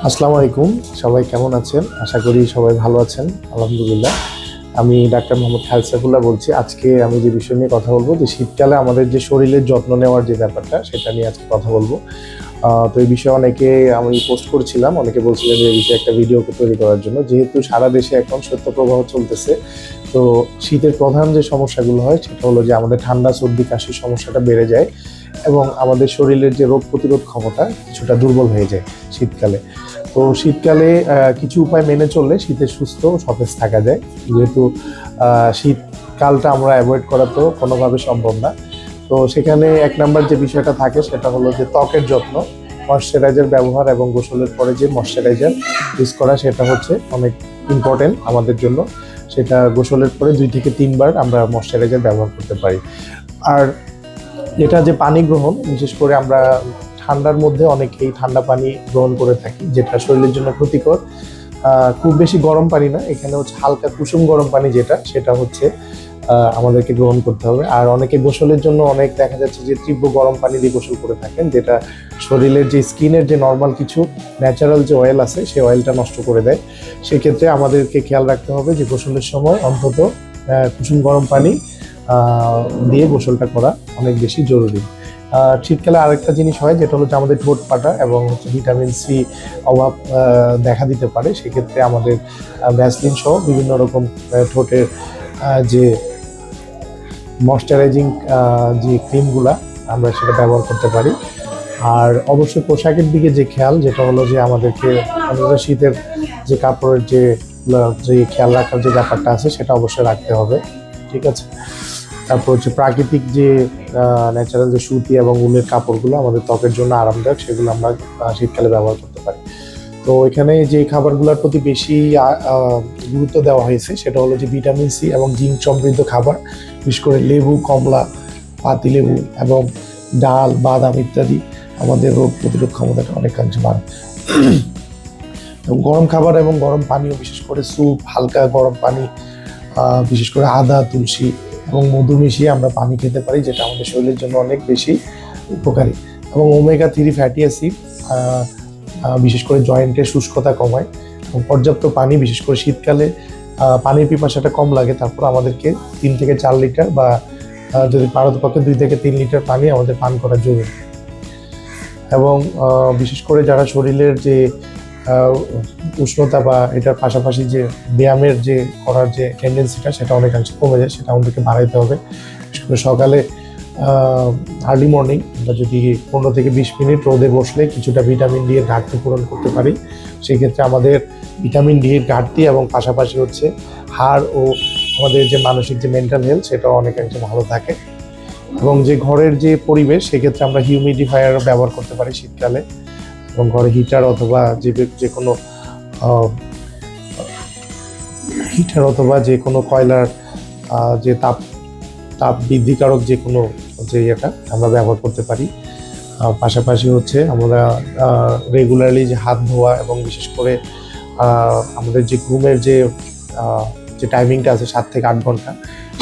আসসালামু আলাইকুম। সবাই কেমন আছেন? আশা করি সবাই ভালো আছেন। আলহামদুলিল্লাহ। আমি ডাক্তার মোহাম্মদ খালেদ সাইফুল্লাহ বলছি। আজকে আমি যে বিষয় নিয়ে কথা বলবো যে শীতকালে আমাদের যে শরীরের যত্ন নেওয়ার যে ব্যাপারটা সেটা নিয়ে আজকে কথা বলবো। তো এই বিষয়ে অনেকে আমি পোস্ট করছিলাম। অনেকে বলছিলেন যে এই বিষয়ে একটা ভিডিও তৈরি করার জন্য। যেহেতু সারা দেশে এখন শৈত্যপ্রবাহ চলতেছে, তো শীতের প্রধান যে সমস্যাগুলো হয় সেটা হলো যে আমাদের ঠান্ডা, সর্দি, কাশির সমস্যাটা বেড়ে যায় এবং আমাদের শরীরের যে রোগ প্রতিরোধ ক্ষমতা কিছুটা দুর্বল হয়ে যায় শীতকালে। তো শীতকালে কিছু উপায় মেনে চললে শীতে সুস্থ ও সতেজ থাকা যায়। যেহেতু শীতকালটা আমরা অ্যাভয়েড করা তো কোনোভাবে সম্ভব না। তো সেখানে এক নাম্বার যে বিষয়টা থাকে সেটা হলো যে ত্বকের যত্ন, ময়শ্চারাইজার ব্যবহার এবং গোসলের পরে যে ময়শ্চারাইজার ইউজ করা সেটা হচ্ছে অনেক ইম্পর্টেন্ট আমাদের জন্য। সেটা গোসলের পরে 2 থেকে 3 বার আমরা ময়শ্চারাইজার ব্যবহার করতে পারি। আর এটা যে পানি গ্রহণ, বিশেষ করে আমরা ঠান্ডার মধ্যে অনেকেই ঠান্ডা পানি গ্রহণ করে থাকি, যেটা শরীরের জন্য ক্ষতিকর। খুব বেশি গরম পানি না, এখানে হচ্ছে হালকা কুসুম গরম পানি সেটা হচ্ছে আমাদেরকে গ্রহণ করতে হবে। আর অনেকে গোসলের জন্য অনেক দেখা যাচ্ছে যে তীব্র গরম পানি দিয়ে গোসল করে থাকেন, যেটা শরীরের যে স্কিনের যে নর্মাল কিছু ন্যাচারাল যে অয়েল আছে সেই অয়েলটা নষ্ট করে দেয়। সেক্ষেত্রে আমাদেরকে খেয়াল রাখতে হবে যে গোসলের সময় অন্তত কুসুম গরম পানি দিয়ে গোসলটা করা অনেক বেশি জরুরি। শীতকালে আরেকটা জিনিস হয় যেটা হচ্ছে আমাদের ঠোঁট ফাটা এবং হচ্ছে ভিটামিন সি অভাব দেখা দিতে পারে। সেক্ষেত্রে আমাদের ভ্যাসলিন সহ বিভিন্ন রকম ঠোঁটের যে ময়শ্চারাইজিং যে ক্রিমগুলা আমরা সেটা ব্যবহার করতে পারি। আর অবশ্যই পোশাকের দিকে যে খেয়াল, যেটা হলো যে আমাদেরকে শীতের যে কাপড়ের যে খেয়াল রাখার যে ব্যাপারটা আছে সেটা অবশ্যই রাখতে হবে। ঠিক আছে। তারপর হচ্ছে প্রাকৃতিক যে ন্যাচারাল যে সুতি এবং উলের কাপড়গুলো আমাদের ত্বকের জন্য আরামদায়ক, সেগুলো আমরা শীতকালে ব্যবহার করতে পারি। তো এখানে যে খাবারগুলোর প্রতি বেশি গুরুত্ব দেওয়া হয়েছে সেটা হলো যে ভিটামিন সি এবং জিঙ্ক সমৃদ্ধ খাবার, বিশেষ করে লেবু, কমলা, পাতিলেবু এবং ডাল, বাদাম ইত্যাদি আমাদের রোগ প্রতিরোধ ক্ষমতাটা অনেকাংশে বাড়ায়। এবং গরম খাবার এবং গরম পানীয়, বিশেষ করে স্যুপ, হালকা গরম পানি, বিশেষ করে আদা, তুলসী এবং মধু মিশিয়ে আমরা পানি খেতে পারি, যেটা আমাদের শরীরের জন্য অনেক বেশি উপকারী। এবং ওমেগা-3 ফ্যাটি অ্যাসিড বিশেষ করে জয়েন্টের শুষ্কতা কমায়। এবং পর্যাপ্ত পানি, বিশেষ করে শীতকালে পানির পিপাসাটা কম লাগে, তারপর আমাদেরকে 3 থেকে 4 লিটার বা যদি পারতপক্ষে 2 থেকে 3 লিটার পানি আমাদের পান করা জরুরি। এবং বিশেষ করে যারা শরীরের যে উষ্ণতা বা এটার পাশাপাশি যে ব্যায়ামের যে করার যে টেন্ডেন্সিটা সেটা অনেকাংশে কমে যায়, সেটা আমাদেরকে বাড়াইতে হবে। বিশেষ করে সকালে আর্লি মর্নিং আমরা যদি 15 থেকে 20 মিনিট রোদে বসলে কিছুটা ভিটামিন ডি এর ঘাটতি পূরণ করতে পারি, সেক্ষেত্রে আমাদের ভিটামিন ডি এর ঘাটতি এবং পাশাপাশি হচ্ছে হাড় ও আমাদের যে মানসিক যে মেন্টাল হেলথ সেটাও অনেকাংশে ভালো থাকে। এবং যে ঘরের যে পরিবেশ, সেক্ষেত্রে আমরা হিউমিডিফায়ারও ব্যবহার করতে পারি শীতকালে। এবং ঘরে হিটার অথবা যে কোনো কয়লার যে তাপ বৃদ্ধিকারক যে কোনো যে ইয়েটা আমরা ব্যবহার করতে পারি। পাশাপাশি হচ্ছে আমরা রেগুলারলি যে হাত ধোয়া এবং বিশেষ করে আমাদের যে ঘুমের যে টাইমিংটা আছে 7 থেকে 8 ঘন্টা,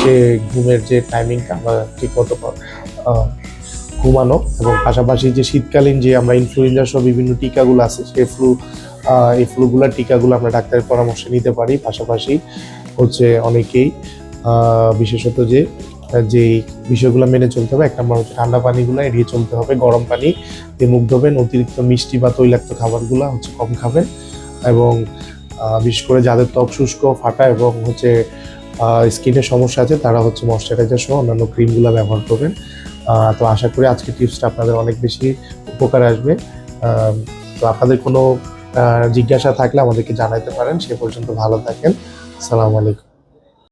সে ঘুমের যে টাইমিংটা আমরা ঠিকমতো ঘুমানো। এবং পাশাপাশি যে শীতকালীন যে আমরা ইনফ্লুয়েঞ্জা সহ বিভিন্ন টিকাগুলো আছে এই ফ্লুগুলার টিকাগুলো আমরা ডাক্তারের পরামর্শ নিতে পারি। পাশাপাশি হচ্ছে অনেকেই বিশেষত যে বিষয়গুলো মেনে চলতে হবে, 1 নম্বর হচ্ছে ঠান্ডা পানিগুলো এড়িয়ে চলতে হবে, গরম পানি দিয়ে মুখ ধোবেন, অতিরিক্ত মিষ্টি বা তৈলাক্ত খাবারগুলো হচ্ছে কম খাবেন। এবং বিশেষ করে যাদের ত্বক শুষ্ক, ফাটা এবং হচ্ছে স্কিনের সমস্যা আছে তারা হচ্ছে ময়শ্চারাইজার সহ অন্যান্য ক্রিমগুলো ব্যবহার করবেন। তো আশা করি আজকের টিপসটা আপনাদের অনেক বেশি উপকার আসবে। তো আপনাদের কোনো জিজ্ঞাসা থাকলে আমাদেরকে জানাতে পারেন। সে পর্যন্ত ভালো থাকেন। আসসালামু আলাইকুম।